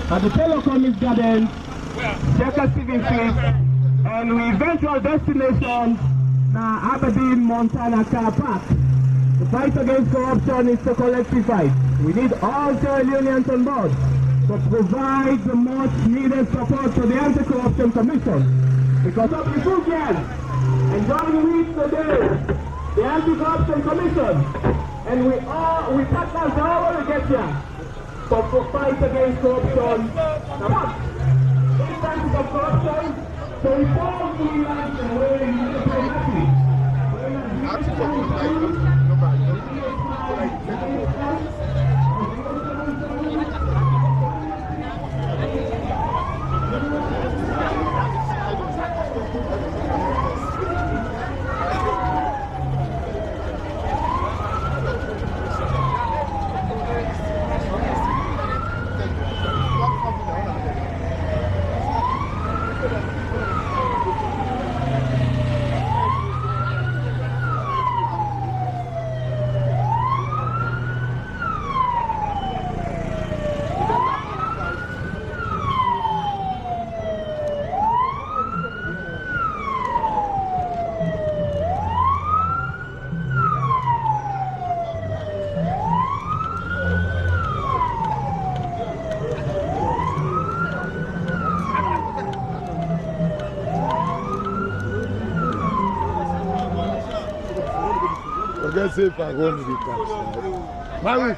At the Telecommerce Garden, Jacob Steven Street, and we eventual destination now Aberdeen, Montana Car Park. The fight against corruption is a collective fight. We need all trade unions on board to provide the much needed support to the Anti-Corruption Commission. Because of the 2 years, enjoying weeks today, the Anti-Corruption Commission, and we partners all will get here. For fight against corruption. Now what? In terms of corruption, to reform the land and way in the democracy. Let's see if I go to the campsite. Mary.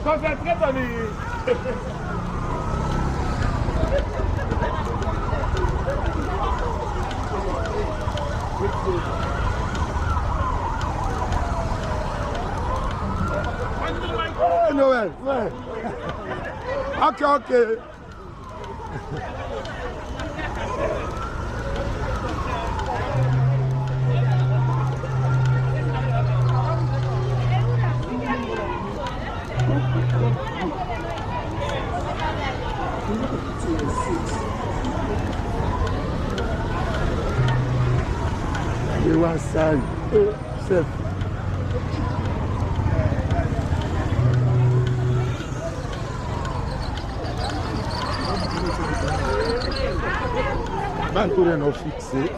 Concentrate-toi. Oh, Noël, ouais. Ok, ok. Il va sale. Chef. Banture non fixé.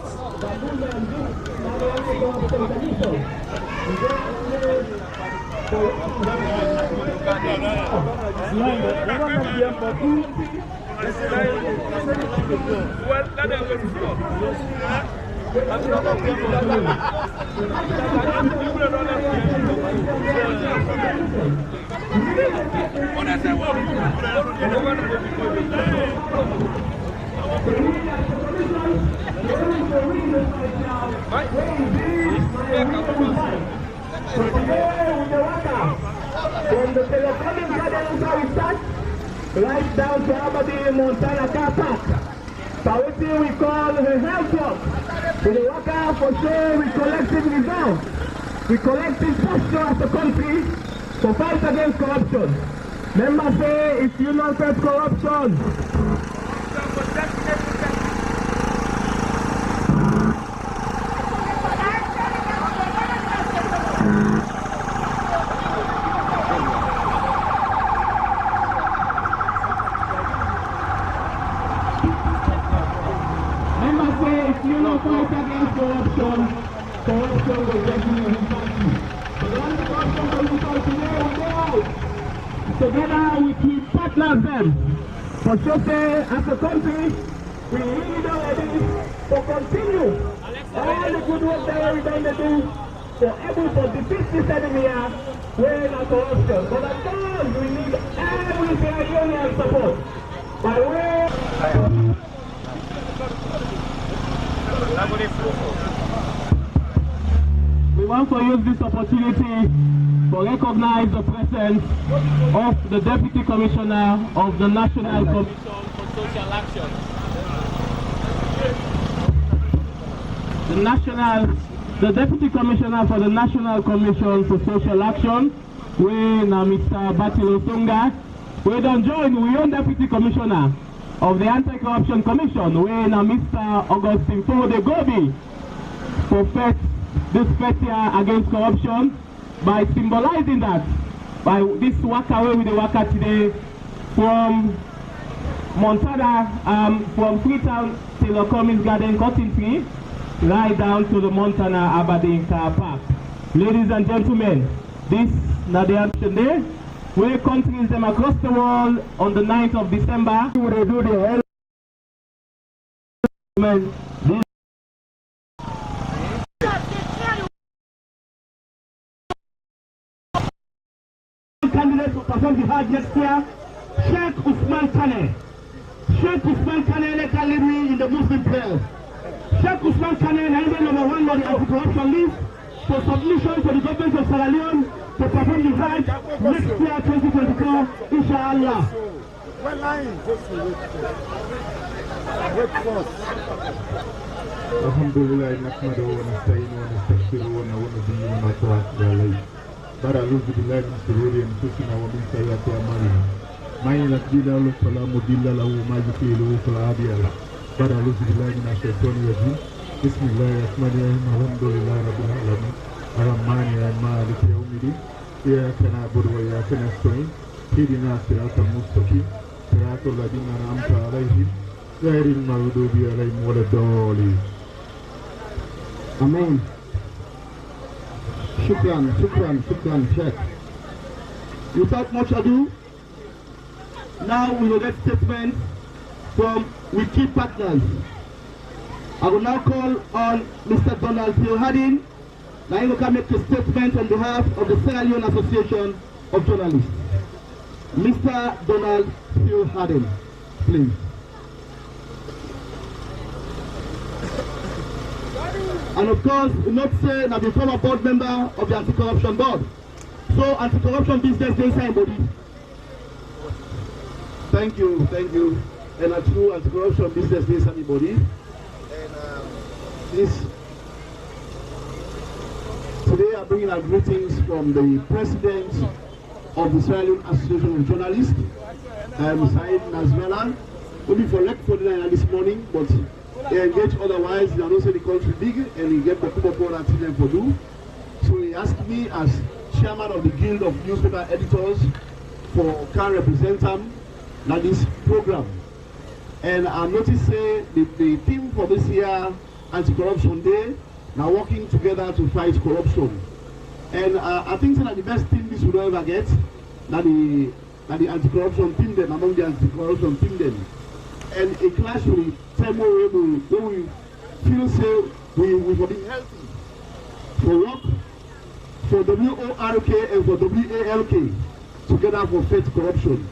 right down to Aberdeen Montana car park. So we call the health work. We work out for sure, we collective results. We collective posture as a country to fight against corruption. Members say if you not fight corruption, corruption will definitely impact you. So when the corruption comes out today, we go out. Together we partner them. For sure say, as a country, we really don't want this to continue. All the good work that we're going to do for able to defeat this enemy here, we're not corruption. But of course, we need every union support. By way we want to use this opportunity to recognize the presence of the Deputy Commissioner of the National Commission for Social Action. The Deputy Commissioner for the National Commission for Social Action, we now Mr. Batilo Sunga. We don't join, we own Deputy Commissioner of the Anti-Corruption Commission, we now Mr. Augustine Fode Gobi, for this fight here against corruption by symbolizing that by this walk away with the waka today from Montana, from Freetown till Cummins Garden Cotton Tree, right down to the Montana Aberdeen Car Park. Ladies and gentlemen, this is the action day where countries them across the world on the 9th of December will do the candidate to perform the Hajj next year, Sheikh Usman Kane. Sheikh Usman Kane can lead me in the Muslim prayers. Sheikh Usman Kane is number one on the anti-corruption list for submission to the government of Sierra Leone to perform the Hajj next year, 2024, inshallah. Well, lying, just wait first. Alhamdulillah, نحمده ونستعينه ونستغفره ونعوذ به ونتوكل عليه. أعوذ بالله من شرور أنفسنا ومن سيئات أعمالنا. من يهده الله فلا مضل له ومن يضلل فلا هادي له. أعوذ بالله من الشيطان الرجيم. بسم الله الرحمن الرحيم. الحمد لله رب العالمين. الرحمن الرحيم مالك يوم الدين. إياك نعبد وإياك نستعين. اهدنا الصراط المستقيم. صراط الذين أنعمت عليهم غير المغضوب عليهم ولا الضالين. Amen. Shukran, Sheikh. Without much ado, now we will get statements from we key partners. I will now call on Mr. Donald Harding. Now he will come make a statement on behalf of the Sierra Leone Association of Journalists. Mr. Donald Harding, please. And of course, we not say that the former board member of the Anti-Corruption Board. So anti-corruption business they sign body. Thank you. And a true anti-corruption business they sign body. And today I'm bringing our greetings from the president of the Sierra Leone Association of Journalists, Said Nazvela. Only for dinner this morning, but they engage otherwise. They don't say the country big, and he get the people that them for do. So he asked me as chairman of the Guild of Newspaper Editors for can represent him at this program. And I noticed the theme for this year, Anti-Corruption Day, now working together to fight corruption. And I think that the best thing this will ever get, that the anti-corruption team them among the anti-corruption team them. And a clash with Temo Rebel, where we feel safe, we will be healthy for work, for WORK and for WALK, together for fight corruption.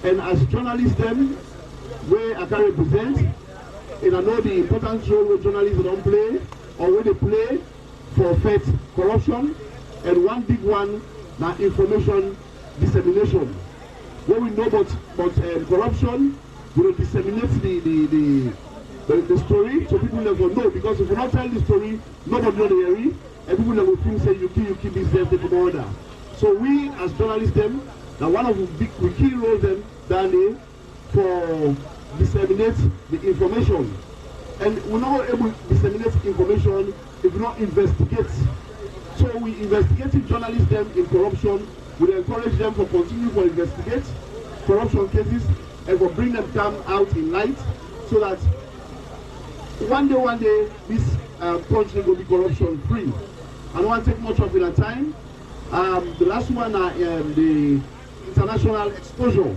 And as journalists them, where I can represent, and I know the important role where journalists don't play, or where they play for fight corruption, and one big one, now information dissemination. what we know about corruption, we will disseminate the story so people will know, because if we not tell the story, nobody know the area, and people will feel say you keep this there, take order. So we as journalists them, now one of the key roles them down there for disseminate the information. And we're not able to disseminate information if we not investigate. So we investigating journalists them in corruption. We encourage them to continue to investigate corruption cases and to bring them out in light, so that one day this country will be corruption free. I don't want to take much of your time. The last one the international exposure.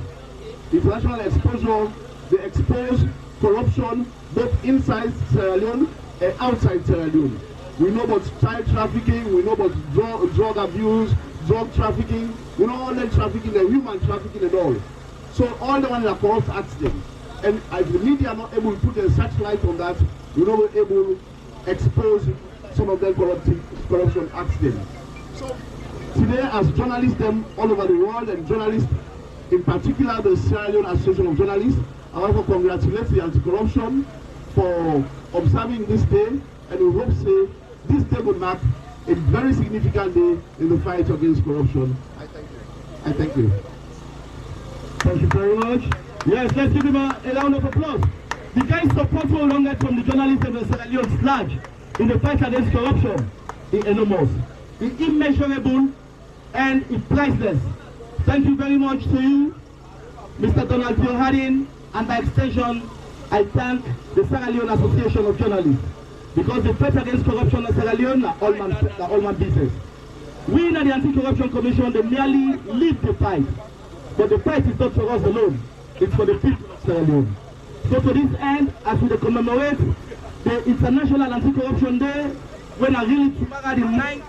The international exposure, they expose corruption both inside Sierra Leone and outside Sierra Leone. We know about child trafficking, we know about drug abuse, drug trafficking, we know all that trafficking, the human trafficking and all. So all the ones that are corrupt acts them. And if the media are not able to put a searchlight on that, we're not able to expose some of them corruption acts them. So today, as journalists them all over the world, and journalists in particular the Sierra Leone Association of Journalists, I want to congratulate the anti-corruption for observing this day, and we hope say this day will mark a very significant day in the fight against corruption. I thank you. I thank you. Thank you very much. Yes, let's give him a round of applause. The kind support we will get from the journalists of the Sierra Leone flag in the fight against corruption is enormous, is immeasurable, and is priceless. Thank you very much to you, Mr. Donald Pio Harding, and by extension, I thank the Sierra Leone Association of Journalists, because the fight against corruption in Sierra Leone are all man business. We in the Anti-Corruption Commission, they merely lead the fight, but the fight is not for us alone, it's for the people of Sierra Leone. So to this end, as we commemorate the International Anti-Corruption Day, when I really tomorrow the 9th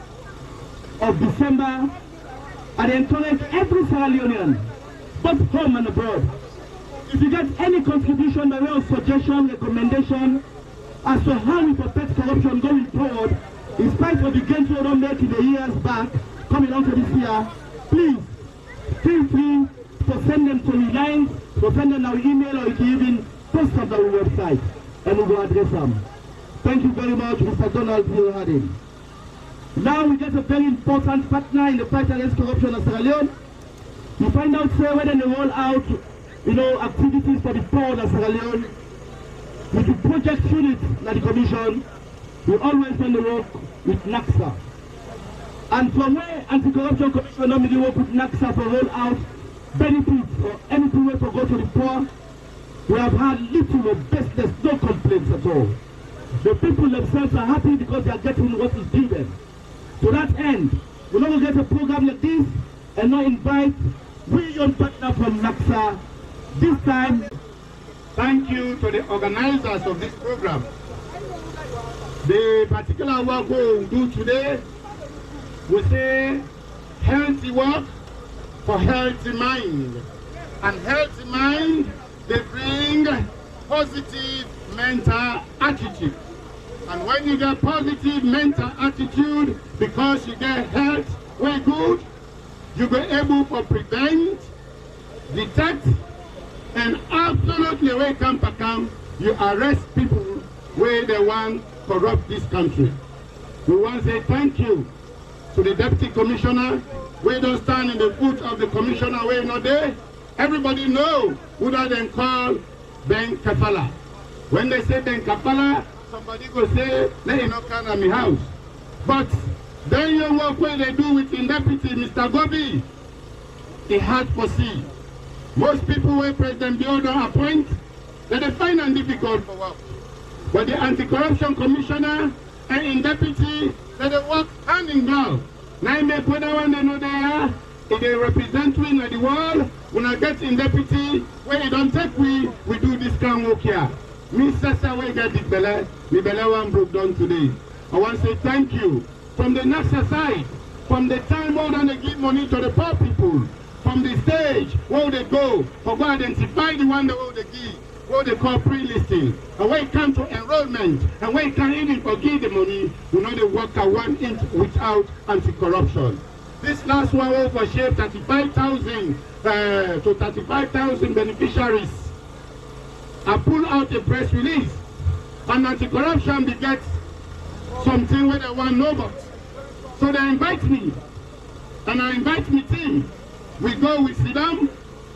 of December, I encourage every Sierra Leonean, both home and abroad, if you get any contribution by way of suggestion, recommendation, as to how we protect corruption going forward, in spite of the gains we don't make in the years back, coming on to this year, please feel free to send them to the lines, to send them our email, or you can even post on our website, and we will address them. Thank you very much, Mr. Donald Pio Harding. Now we get a very important partner in the fight against corruption in Sierra Leone. We find out whether they roll out, activities for the poor in Sierra Leone. With the project unit at the commission, we always want to work with NACSA. And from where Anti-Corruption Commission normally work with NACSA for roll out benefits or anything way to go to the poor, we have had little or business, no complaints at all. The people themselves are happy because they are getting what is due them. To that end, we're not going to get a program like this and not invite we young partner from NACSA this time. Thank you to the organizers of this program. The particular work we will do today, we say healthy work for healthy mind. And healthy mind, they bring positive mental attitude. And when you get positive mental attitude, because you get health very good, you be able to prevent, detect, and absolutely when come, you arrest people where they want to corrupt this country. We want to say thank you to the Deputy Commissioner. We don't stand in the foot of the Commissioner where not there. Everybody know who that they call Ben Kafala. When they say Ben Kafala, somebody go say, let you not come at my house. But then you work where they do with the Deputy, Mr. Gobi, it hard to see. Most people when President Biodo appoint, they find it difficult for work. But the Anti-Corruption Commissioner and in Deputy, they work hand in glove. Now I make whether one they know they are, if they represent we in the world, when I get in Deputy, when you don't take we do this kind of work here. Me Sasa we get the belly one broke down today. I want to say thank you. From the NASA side, from the time more than they give money to the poor people, from the stage, where they go, for go identify the one that they give, what they call pre-listing. And when it comes to enrollment, and when it can even forgive the money, we know they work at 1 inch without anti-corruption. This last one over shape 35,000 to 35,000 beneficiaries. I pull out a press release, and anti-corruption begets something where they want no but. So they invite me, and I invite my team. We go, we sit down,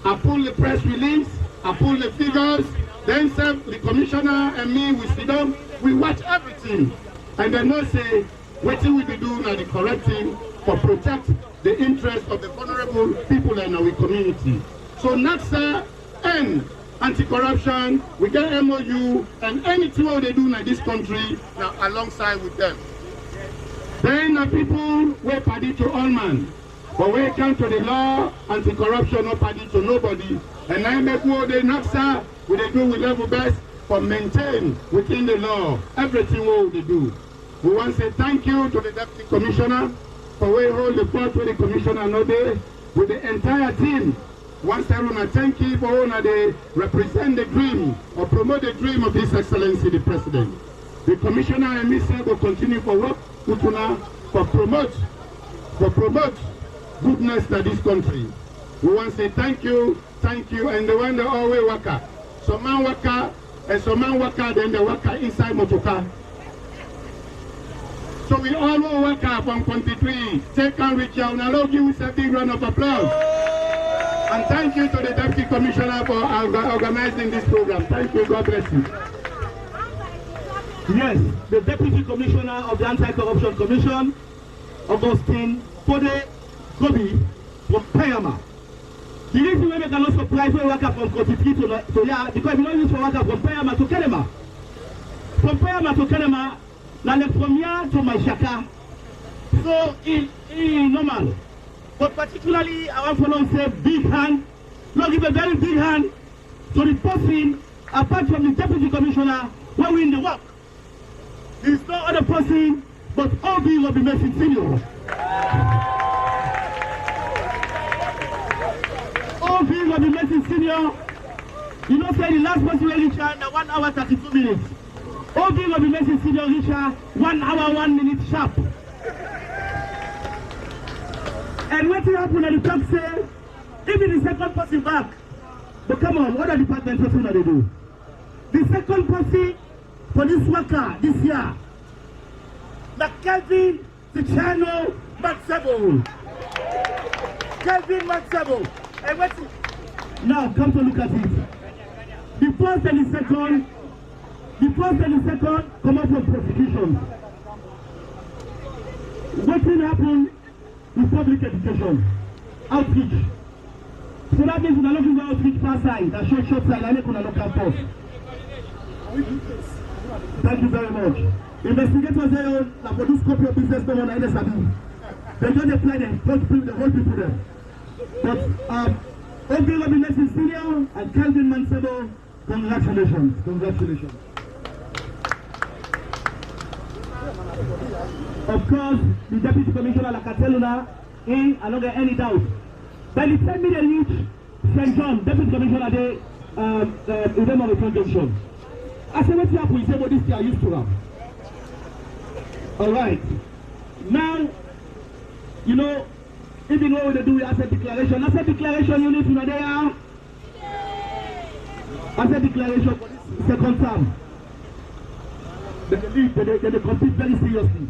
I pull the press release, I pull the figures, then the commissioner and me, we sit down, we watch everything. And then they say, what we be doing at the correct thing for protect the interest of the vulnerable people in our community. So NACSA and anti-corruption, we get MOU, and anything what they do in this country, now alongside with them. Then the people were party to all man, but when it comes to the law, anti-corruption not party to nobody. And I make what they NACSA, what they do with level best for maintain within the law everything what they do. We want to say thank you to the Deputy Commissioner for we hold the fort with the Commissioner no day with the entire team. Once I want to thank you for all they represent the dream or promote the dream of His Excellency the President. The Commissioner and Mr. will continue for work for promote goodness to this country. We want to say thank you, and the one that always work. Some man work and some man work then they work inside motoka. So we all will work from 23. Take and reach out. Now give us a big round of applause. And thank you to the Deputy Commissioner for organizing this program. Thank you. God bless you. Yes, the Deputy Commissioner of the Anti-Corruption Commission, Augustine Fode Gobi from Payama. The reason why we cannot supply for worker from 43 to here, because we don't use for worker from Payama to Kenema. From Payama to Kenema, na le premier to my shaka. So in normal. But particularly I want to say big hand, not give a very big hand to the person apart from the Deputy Commissioner when we in the work. There's no other person but OB will be missing senior. OB will be missing senior. You know say the last person will reach out 1 hour 32 minutes. OB will be missing senior Richard 1 hour 1 minute sharp. And what will happen at the top say, even the second person back. But come on, what are the departments what they do? The second person for this worker this year, the Kelvin Tichano Matsebo. Kelvin Matsebo. And what's it? Now come to look at it. The first and the second. The first and the second come up with prosecution. What will happen with public education? Outreach. So that means we're looking for outreach pass sign, that short sign, and we're local campus. Thank you very much. Investigators say, I produce copy of business no one NSAB. They don't apply them, the whole people there. But Obi Robinson Senior and Calvin Mansebo, congratulations. Congratulations. Of course, the Deputy Commissioner Lakateluna, I don't get any doubt. By the time they reach St. John, Deputy Commissioner, they them on the conjunction. I said, what's up? We say, what this year used to have. All right. Now, you know, even what they do with asset declaration. Asset declaration unit, you know, they are. Asset declaration for this second term. They compete very seriously.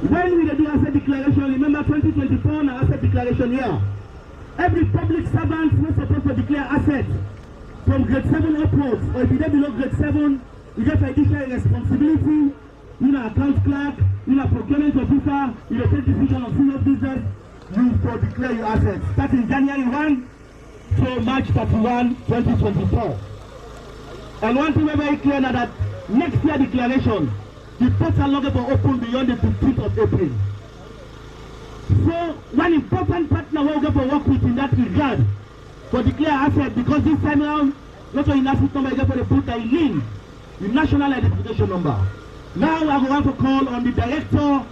When we do asset declaration, remember 2024 now asset declaration year. Every public servant was supposed to declare assets from grade 7 upwards, or if you get below grade 7, you get additional responsibility. You know, account clerk, you know, procurement officer, you know, take decision on serious business, you to declare your assets. Starting January 1 to March 31, 2024. And one thing we're very clear now that next year declaration, the portal log will open beyond the 15th of April. So one important partner we're going to work with in that regard for declare assets, because this time around, not only asset number, you're going to put a link, the national identification number. Now I want to call on the Director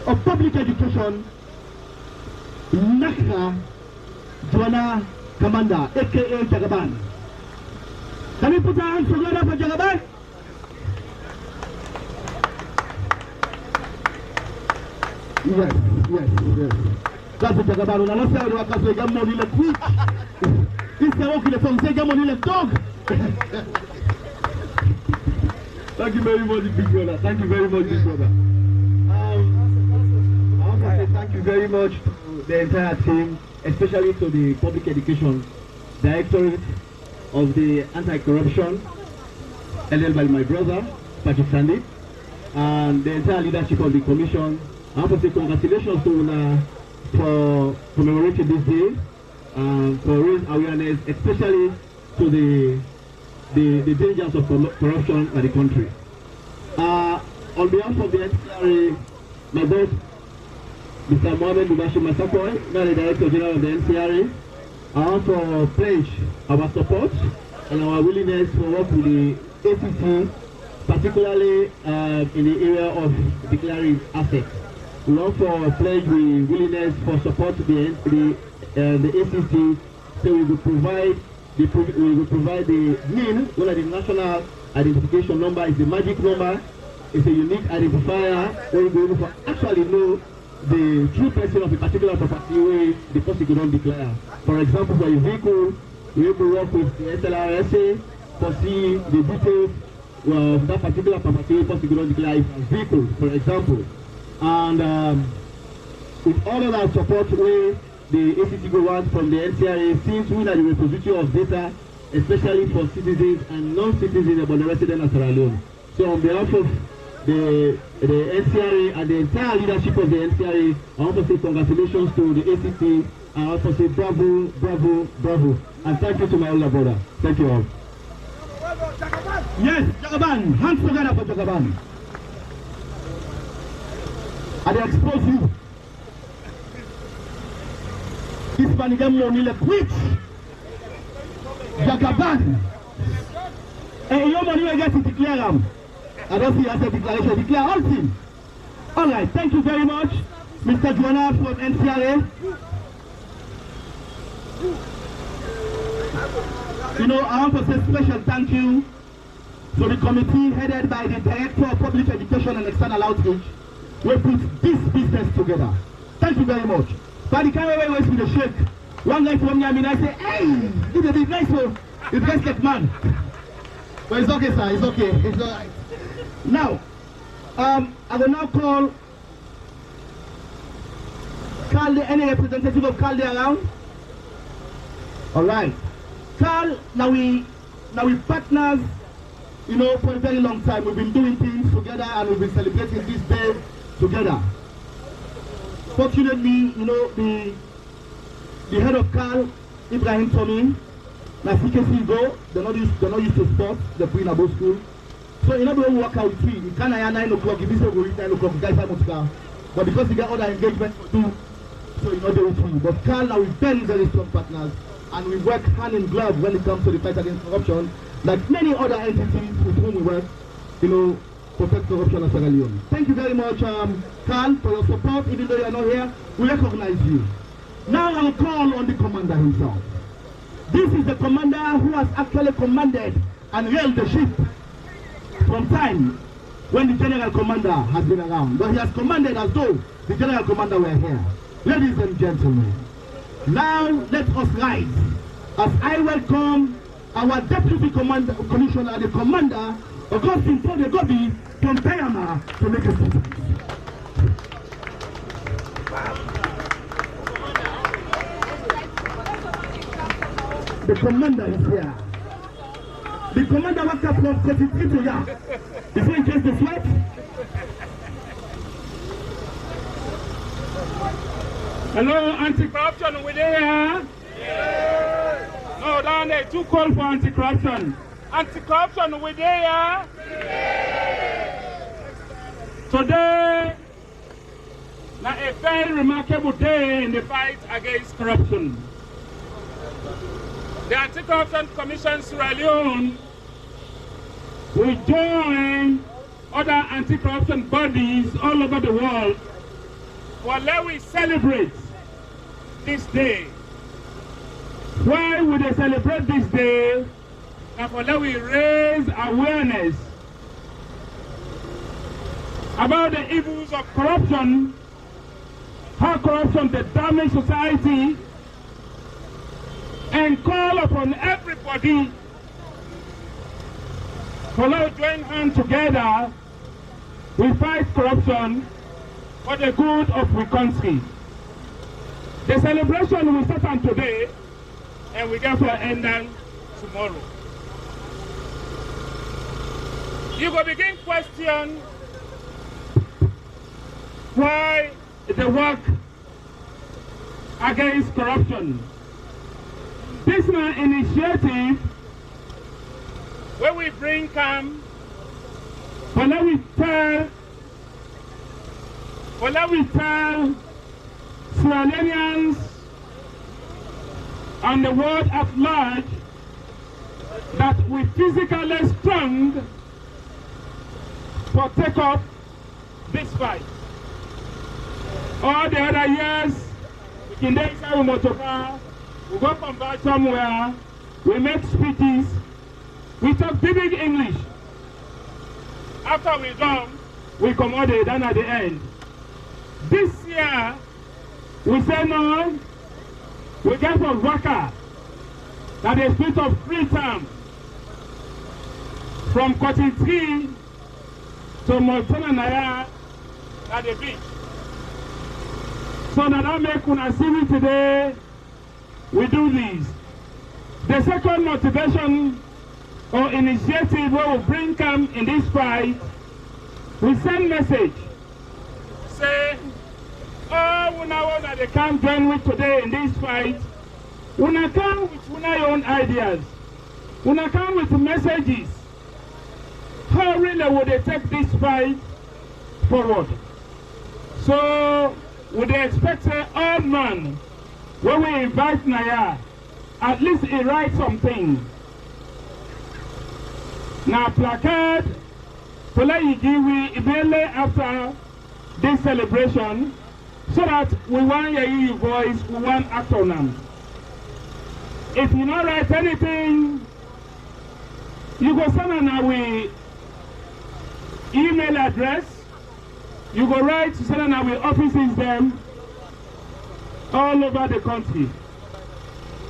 of Public Education, NACSA, Joanna Commander, aka Jagaban. Can we put our hands together for Jagaban? Yes. That's what Jagaban. On a lancé à la case de Gamon, il est quick. Il sait qu'il est foncé, Gamon, il est dog. Thank you very much, big brother. Thank you very much, big brother. I want to say thank you very much to the entire team, especially to the Public Education Directorate of the Anti-Corruption, led by my brother, Patrick Sandy, and the entire leadership of the Commission. I want to say congratulations to Una for commemorating this day, for raising awareness, especially to the dangers of corruption in the country. On behalf of the NCRA, my boss, Mr. Mohamed Mubashi Masakoy, now the Director General of the NCRA, I want to pledge our support and our willingness to work with the ACC, particularly in the area of declaring assets. We want to pledge the willingness for support to the ACC, so we will provide the NIN, one of the national identification number, is the magic number. It's a unique identifier where you will be able to actually know the true person of a particular property where the person could not declare. For example, for a vehicle, we will work with the SLRSA to see the details of that particular property where the person could not declare a vehicle, for example. And with all of that support where the ACC go out from the NCRA, since we are the repository of data, especially for citizens and non-citizens about the residents of Sierra Leone. So on behalf of the NCRA and the entire leadership of the NCRA, I want to say congratulations to the ACC, and I want to say bravo, bravo, bravo. And thank you to my older brother. Thank you all. Yes, Jagaban, hands together for Jagaban. And they expose you. This man again money le quit. Jagaban. And your money will get to declare them. I don't see as a declaration. Declare all things. All right. Thank you very much, Mr. Joanna from NCRA. You know, I want to say special thank you to the committee headed by the Director of Public Education and External Outreach. We put this business together. Thank you very much. But the camera always with a shake. One guy from me, I say, hey, this is a bit nice, so it's just like man. But it's okay, sir. It's okay. It's all right. Now, I will now call Carl, any representative of Carl there around? All right. Carl, now we partners, you know, for a very long time. We've been doing things together and we've been celebrating this day together. Fortunately, you know, the head of Carl, Ibrahim Tommy, now CKC go, they're not used to sports, they're playing about school. So you know they work out with me. You can't hire 9 o'clock, if you say go reach 9 o'clock, guys have to go. But because you get other engagements to do, so you know they with me. But Carl now is very, very strong partners, and we work hand in glove when it comes to the fight against corruption, like many other entities with whom we work, you know, protect corruption in Sierra Leone. Thank you very much, Carl, for your support. Even though you are not here, we recognize you. Now I will call on the commander himself. This is the commander who has actually commanded and held the ship from time when the general commander has been around. But he has commanded as though the general commander were here. Ladies and gentlemen, now let us rise as I welcome our deputy commissioner, the commander, Augustine Todegobi, from Tayama, to make a statement. The commander is here. The commander walked up from 33 to ya. Is he in case the sweat? Hello, anti-corruption, we there? Yes. No, down there, too cold for anti-corruption. Anti-corruption, we there? Yes. Today, now a very remarkable day in the fight against corruption. The Anti-Corruption Commission Sierra Leone will join other anti-corruption bodies all over the world for let we celebrate this day. Why would they celebrate this day? And for let we raise awareness about the evils of corruption how corruption dey damage society, and call upon everybody to now join hands together. We fight corruption for the good of our country. The celebration will start on today, and we get for end on tomorrow. You go begin question why the work against corruption. This is an initiative where we bring calm, but let we tell Sierra Leoneans and the world at large that we physically strong to take up this fight. All the other years, we can then say we go come back somewhere, we make speeches, we talk big English. After we're done, we come out done at the end. This year, we say no, we get from Waka, that is spirit of Freetown, from Cotton Tree to Montana Naya at the beach. So that I make una see me today, we do this. The second motivation or initiative where we bring come in this fight, we send message, say, oh, una they can't join with today in this fight. Una come with your own ideas. Una come with messages. How really would they take this fight forward? So, would they expect all man, when we invite Naya, at least he write something. Now placard, to let you give we immediately after this celebration, so that we want to hear your voice, we want to act on them. If you not write anything, you go send on our email address, you go write to send on our offices them all over the country.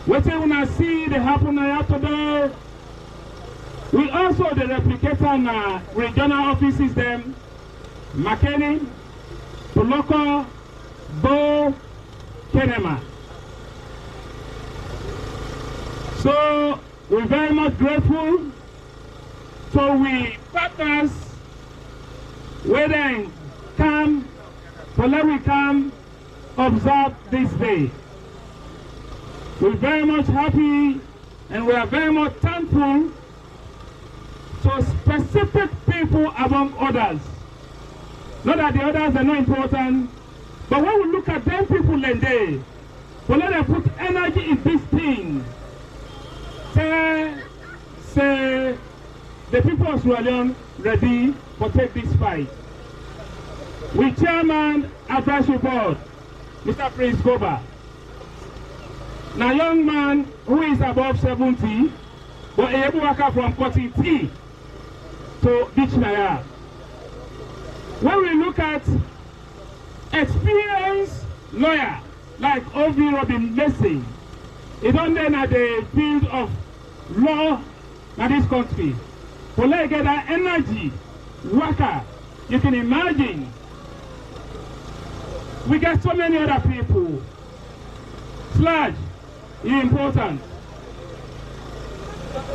What you wanna see the happen today, we also the replicate on regional offices them, McKinney, Poloko, Bo, Kenema. So we're very much grateful. So we partners, where they come, so let we come observe this day. We're very much happy and we are very much thankful to specific people among others. Not that the others are not important, but when we look at them people in there, we let them put energy in this thing. Say the people of Sierra Leone ready to take this fight. We chairman advisory board, Mr. Prince Goba. Now young man who is above 70, but able to work from Cotton T to Beach Naya. When we look at experienced lawyer like O.V. Robin Lessing, he don't then at the field of law in this country. To let get that energy, worker, you can imagine. We get so many other people. Slash, you're important.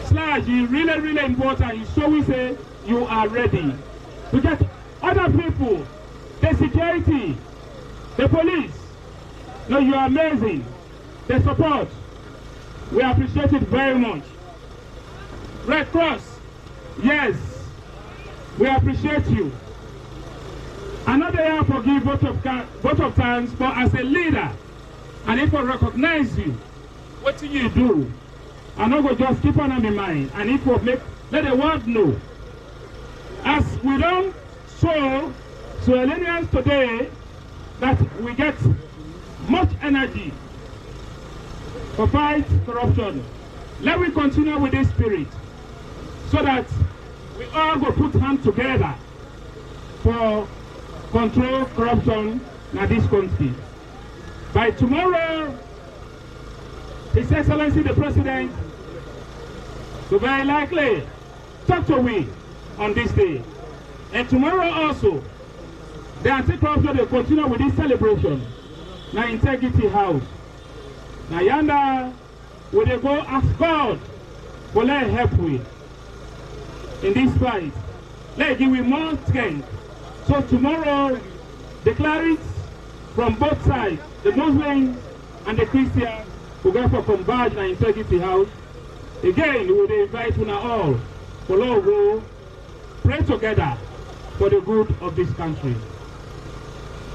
Slash, you're really, really important. You show we say you are ready. We get other people, the security, the police. No, you are amazing. The support, we appreciate it very much. Red Cross, yes, we appreciate you. Another year for give vote of thanks, but as a leader, and if I recognize you, what do you do? I'm not going to just keep on in mind, and if we make, let the world know. As we don't show Sierra Leoneans today that we get much energy to fight corruption, let me continue with this spirit so that we all go put hands together for control corruption in this country. By tomorrow, His Excellency the President will very likely talk to we on this day. And tomorrow also, the anti-corruption will continue with this celebration. Now Integrity House. Now yonder, will they go ask God for let help we in this fight. Let give we more strength. So tomorrow, declare it from both sides, the Muslims and the Christians, who go for converge and Integrity House. Again, we will invite you all for Lord go pray together for the good of this country.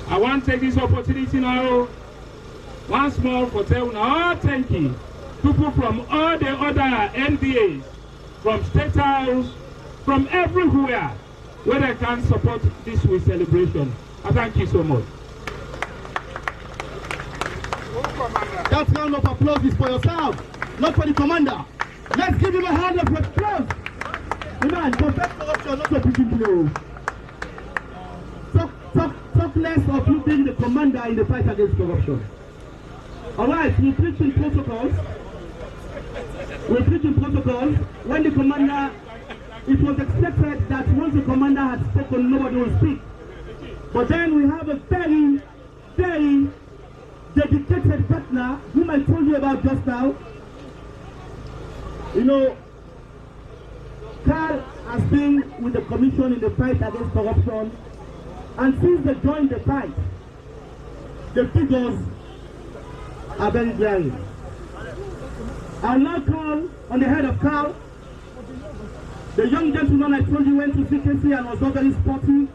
I want to take this opportunity now once more for telling all thank you people from all the other NDAs, from State House, from everywhere where they can support this week celebration. I thank you so much. That round of applause is for yourself, not for the commander. Let's give him a hand of applause. Man, confess corruption, not a preaching blow. Talk less of you being the commander in the fight against corruption. Alright, we preach in protocols. When the commander, it was expected that once the commander had spoken, nobody will speak. But then we have a very, very dedicated partner whom I told you about just now. You know, Carl has been with the commission in the fight against corruption, and since they joined the fight, the figures are very glaring. I'll now call on the head of Carl, the young gentleman I told you went to CKC and was not very sporty,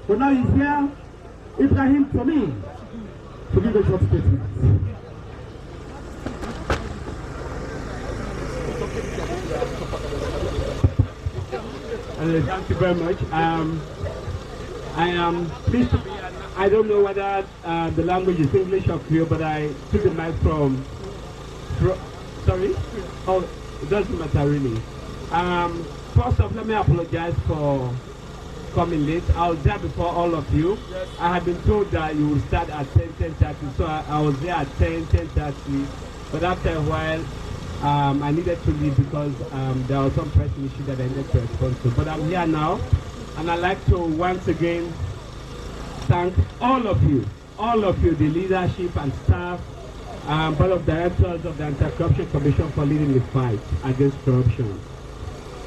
but now he's here, Ibrahim Tomi, to give a short statement. Thank you very much. I am pleased to be, I don't know whether the language is English or Creole, but I took the mic from sorry? Oh, it doesn't matter really. First off, let me apologize for coming late. I was there before all of you. Yes. I had been told that you would start at 10:30, so I was there at 10:30, but after a while, I needed to leave because there was some pressing issue that I needed to respond to. But I'm here now, and I'd like to once again thank all of you, the leadership and staff, board of directors of the Anti-Corruption Commission for leading the fight against corruption.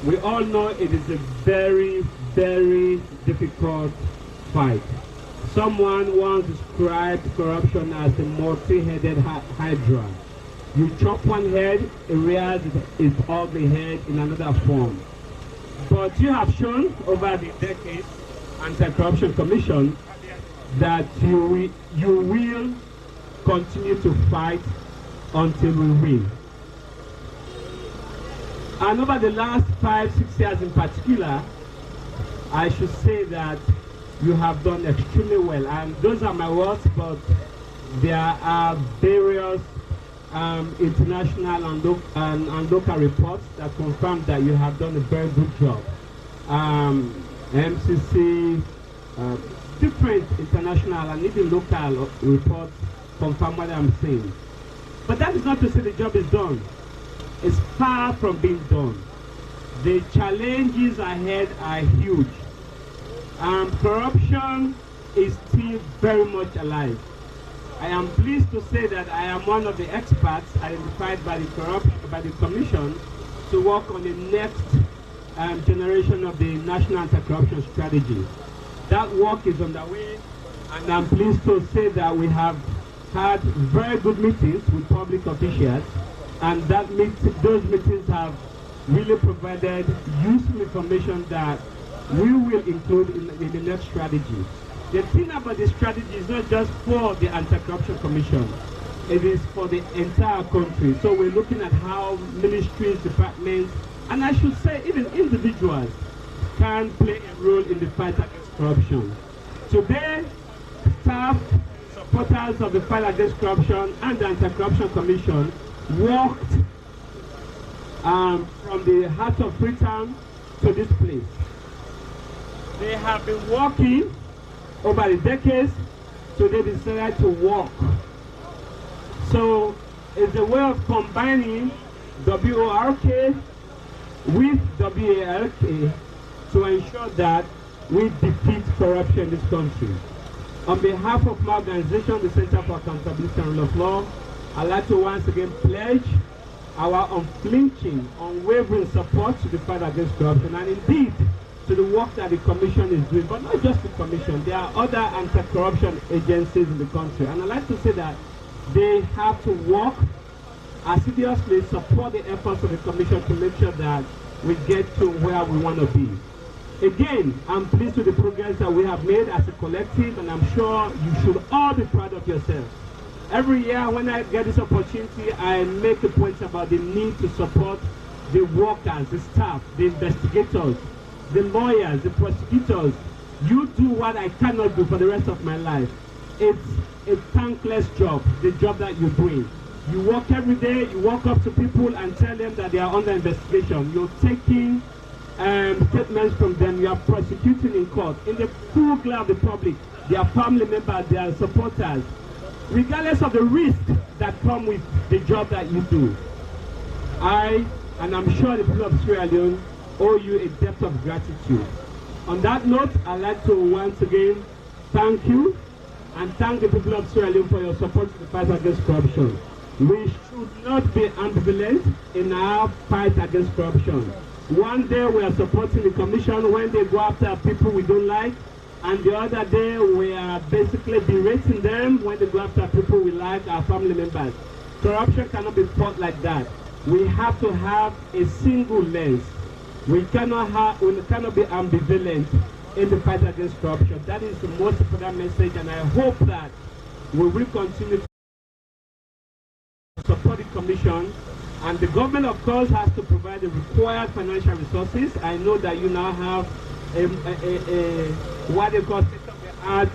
We all know it is a very, very difficult fight. Someone once described corruption as a multi-headed hydra. You chop one head, it rears its ugly head in another form. But you have shown over the decades, Anti-Corruption Commission, that you will continue to fight until we win. And over the last 5-6 years in particular, I should say that you have done extremely well. And those are my words, but there are various international and local reports that confirm that you have done a very good job. MCC, different international and even local reports confirm what I'm saying. But that is not to say the job is done. It's far from being done. The challenges ahead are huge. Corruption is still very much alive. I am pleased to say that I am one of the experts identified by the Commission to work on the next generation of the National Anti-Corruption Strategy. That work is underway, and I'm pleased to say that we have had very good meetings with public officials, and those meetings have really provided useful information that we will include in the next strategy. The thing about the strategy is not just for the Anti-Corruption Commission, it is for the entire country. So we're looking at how ministries, departments, and I should say even individuals can play a role in the fight against corruption. Today, staff, supporters of the fight against corruption and the Anti-Corruption Commission walked from the heart of Freetown to this place. They have been walking over the decades, so they decided to walk So it's a way of combining WORK with WALK to ensure that we defeat corruption in this country. On behalf of my organization, the Center for Accountability and Rule of Law, I'd like to once again pledge our unflinching, unwavering support to the fight against corruption, and indeed to the work that the Commission is doing, but not just the Commission. There are other anti-corruption agencies in the country, and I'd like to say that they have to work assiduously, support the efforts of the Commission to make sure that we get to where we want to be. Again, I'm pleased with the progress that we have made as a collective, and I'm sure you should all be proud of yourselves. Every year when I get this opportunity, I make a point about the need to support the workers, the staff, the investigators, the lawyers, the prosecutors. You do what I cannot do for the rest of my life. It's a thankless job, the job that you're doing. You work every day, you walk up to people and tell them that they are under investigation. You're taking statements from them, you are prosecuting in court. In the full glare of the public, their family members, their supporters, regardless of the risk that come with the job that you do. And I'm sure the people of Sierra Leone owe you a debt of gratitude. On that note, I'd like to once again thank you and thank the people of Sierra Leone for your support to the fight against corruption. We should not be ambivalent in our fight against corruption. One day we are supporting the Commission when they go after people we don't like, and the other day we are basically berating them when they go after people we like, our family members. Corruption cannot be fought like that. We have to have a single lens. We cannot be ambivalent in the fight against corruption. That is the most important message, and I hope that we will continue to support the Commission. And the government, of course, has to provide the required financial resources. I know that you now have what they call state-of-the-art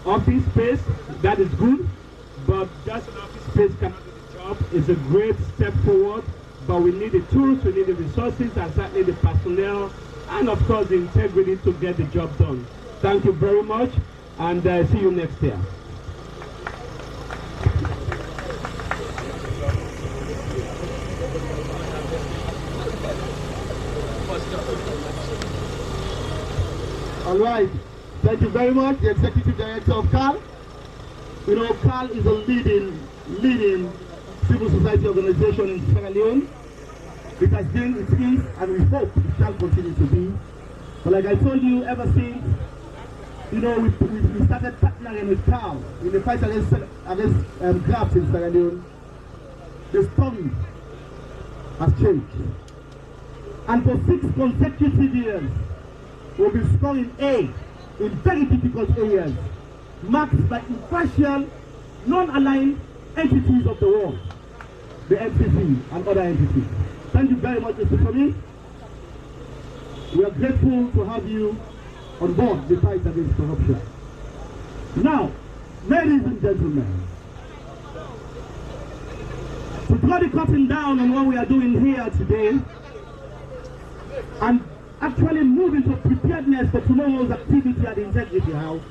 office space. That is good, but just an office space cannot do the job. It's a great step forward, but we need the tools, we need the resources, and certainly the personnel, and of course the integrity to get the job done. Thank you very much, and see you next year. All right. Thank you very much, the Executive Director of CAL. You know, CAL is a leading civil society organization in Sierra Leone. It has been, it is, and we hope it shall continue to be. But like I told you, ever since, you know, we started partnering with CAL in the fight against graft in Sierra Leone, the story has changed. And for 6 consecutive years, we'll be scoring A in very difficult areas, marked by impartial, non-aligned entities of the world, the NCC and other entities. Thank you very much, Mr. Tommy. We are grateful to have you on board the fight against corruption. Now, ladies and gentlemen, to draw the curtain down on what we are doing here today, and actually move into preparedness for tomorrow's activity at the Integrity House,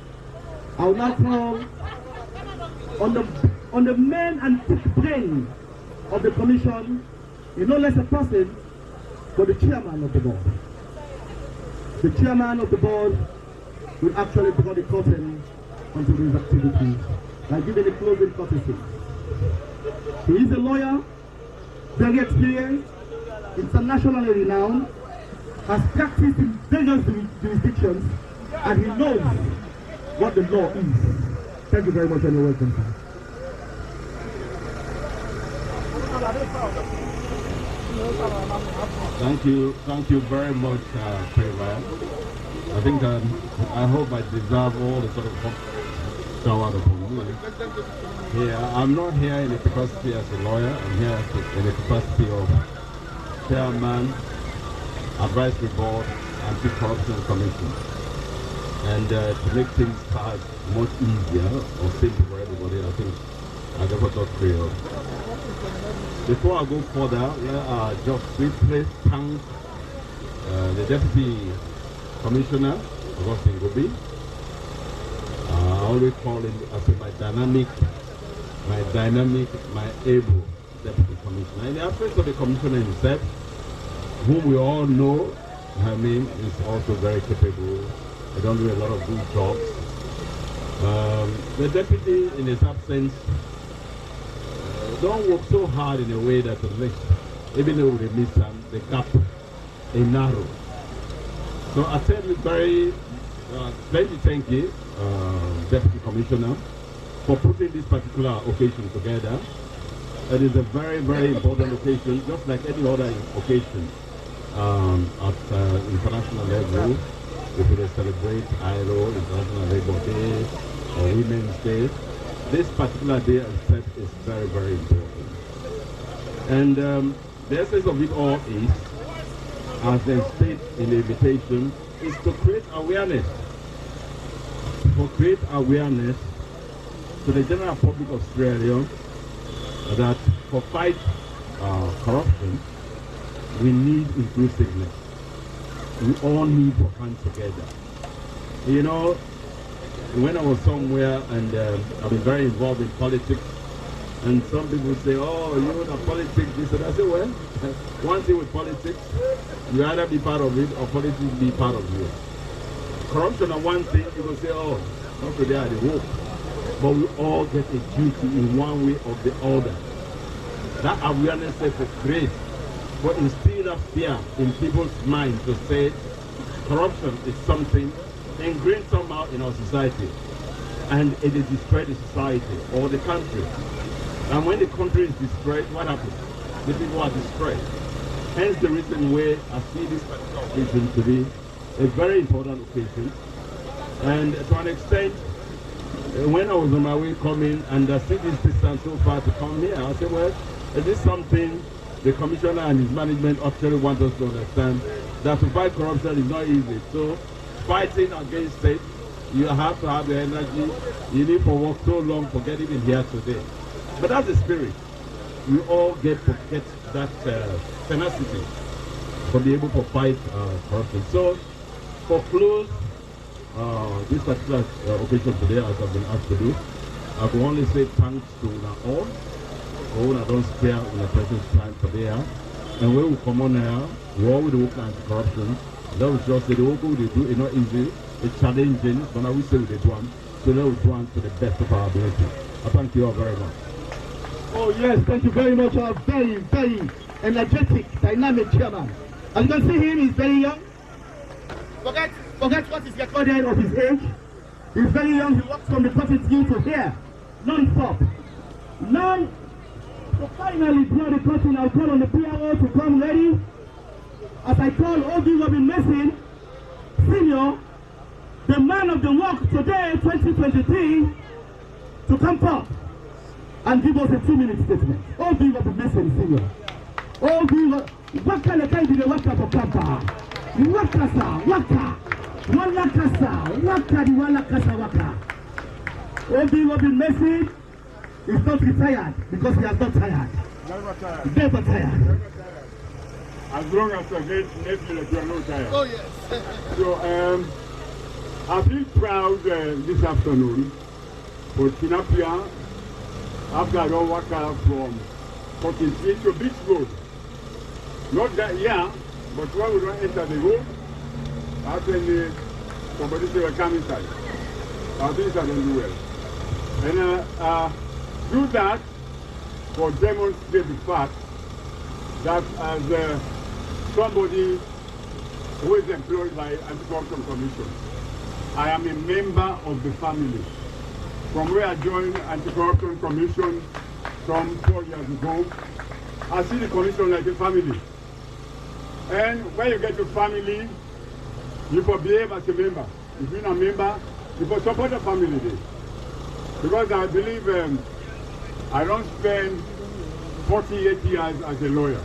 I will now call on the main and thick brain of the Commission, no less a person, but the chairman of the board. The chairman of the board will actually draw the curtain onto these activities by giving a closing courtesy. He is a lawyer, very experienced, internationally renowned, has practiced in various jurisdictions, and he knows what the law is. Thank you very much, and you're welcome, sir. Thank you very much, Freetown. I think I hope I deserve all the sort of shower from you. Yeah, I'm not here in the capacity as a lawyer. I'm here in the capacity of chairman, advisory board, anti-corruption commission, and to make things much easier or simple for everybody, I think I never thought Creole. Before I go further, just briefly thank the Deputy Commissioner, Augustine Gobi. I always call him as my dynamic my dynamic, my able deputy commissioner. In the absence of the commissioner himself, whom we all know, I mean, is also very capable. They don't do a lot of good jobs. The deputy, in his absence, don't work so hard in a way that at least, even though they miss the gap is narrow. So I tell you plenty thank you, Deputy Commissioner, for putting this particular occasion together. It is a very, very important occasion, just like any other occasion at international level. If we celebrate ILO, International Labour Day, or Women's Day, this particular day itself is very, very important. And the essence of it all is, as they state in the invitation, is to create awareness. To create awareness to the general public of Sierra Leone that for fight corruption, we need inclusiveness. We all need to come together. You know, when I was somewhere and I've been very involved in politics, and some people say, oh, you know, politics, this and I say, well, one thing with politics, you either be part of it or politics be part of you. Corruption on one thing, you will say, oh, not today I hope. But we all get a duty in one way or the other. That awareness is great, but instill that fear in people's minds to say corruption is something ingrained somehow in our society, and it is destroyed the society or the country. And when the country is destroyed, what happens? The people are destroyed. Hence the reason why I see this particular occasion to be a very important occasion. And to an extent, when I was on my way coming and I see this distance so far to come here, I said, well, is this something the commissioner and his management actually want us to understand? That to fight corruption is not easy. So fighting against it, you have to have the energy. You need to work so long to get even here today. But that's the spirit. We all get to get that tenacity to be able to fight corruption. So, for close this particular occasion today, as I've been asked to do, I can only say thanks to all. I don't spare on the precious time today. And when we come on here, we all will work anti-corruption. That was just say the work we do is not easy, it's challenging, but I will say we do one. So let us do one to the best of our ability. I thank you all very much. Oh yes, thank you very much, our very, very energetic, dynamic chairman. As you can see him, he's very young. Forget what is recorded of his age. He's very young, he works from the profit due to here, non-stop. Now, to finally draw the curtain, I'll call on the PRO to come ready. As I call Ogi Robin Mason, Senior, the man of the work today, 2023, to come forth and give us a 2-minute statement. Ogi Robin Mason, Senior. Ogi, what kind of time did they work up for Kampa? Waka sa, waka. Wala kasa, waka di wala kasa waka. Ogi Robin Mason is not retired because he has not tired. Never tired. Never tired. As long as I get nephew, you are not tired. Oh yes. So I feel proud this afternoon for Tinapia after I don't walk out from 14th Street to Beach Road. Not that yeah, but when we don't enter the road, that's when somebody say well, come inside. I think I don't do well. And do that for demonstrate the fact that as somebody who is employed by Anti-Corruption Commission, I am a member of the family. From where I joined Anti-Corruption Commission some 4 years ago, I see the commission like a family. And when you get to family, you can behave as a member. If you're a member, you can support the family day. Because I believe I don't spend 48 years as a lawyer.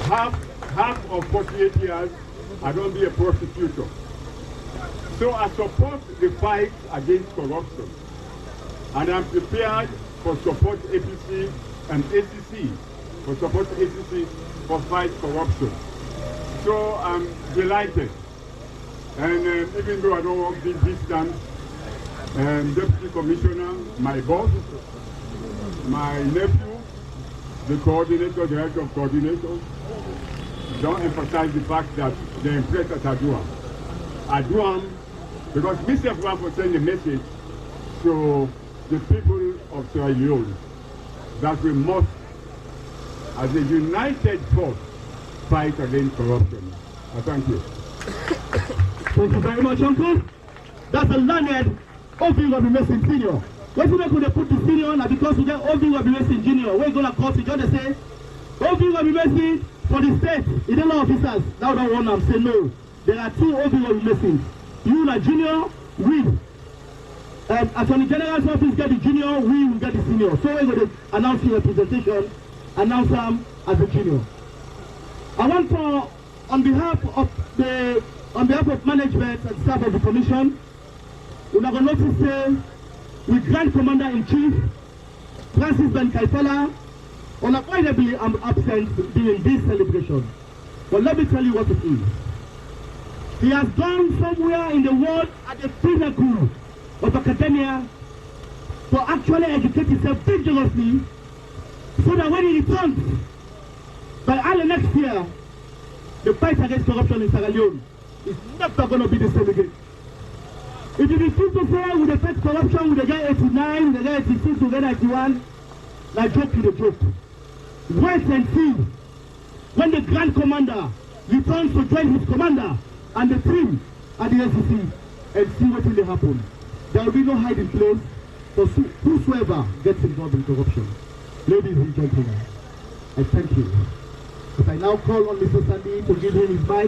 Half of 48 years, I don't be a prosecutor. So I support the fight against corruption. And I'm prepared for support APC and ACC, for support ACC for fight corruption. So I'm delighted. And even though I don't work this distance, Deputy Commissioner, my boss, my nephew, the coordinator, the head of coordinators, don't emphasize the fact that they impressed at Aduam. Aduam, because Mr. Fuan will send a message to the people of Sierra Leone that we must, as a united force, fight against corruption. Thank you. Thank you very much, Uncle. That's a learned Ovi will be missing senior. When you could put the senior on because we get Ovi will be missing junior. We're going to call it, just say, Ovi will be missing for the state. You don't know officers. Now don't want them say no. There are two Ovi will be missing. You are junior, we. Attorney General's office get the junior, we will get the senior. So we're going to announce your representation, announce them as a junior. I want to, on behalf of management and staff of the commission, we are going to say with Grand Commander-in-Chief Francis Ben Kaipala unavoidably absent during this celebration. But let me tell you what it is. He has gone somewhere in the world at the pinnacle of academia to actually educate himself vigorously so that when he returns by early next year, the fight against corruption in Sierra Leone is never going to be the same again. If you refuse to say we dey fight corruption, we dey get 89, we dey get 86, we get 91, na joke is a joke. Wait and see when the Grand Commander returns to join his commander and the team at the SEC and see what will happen. There will be no hiding place for whosoever gets involved in corruption. Ladies and gentlemen, I thank you. But I now call on Mr. Sandy to give him his mic.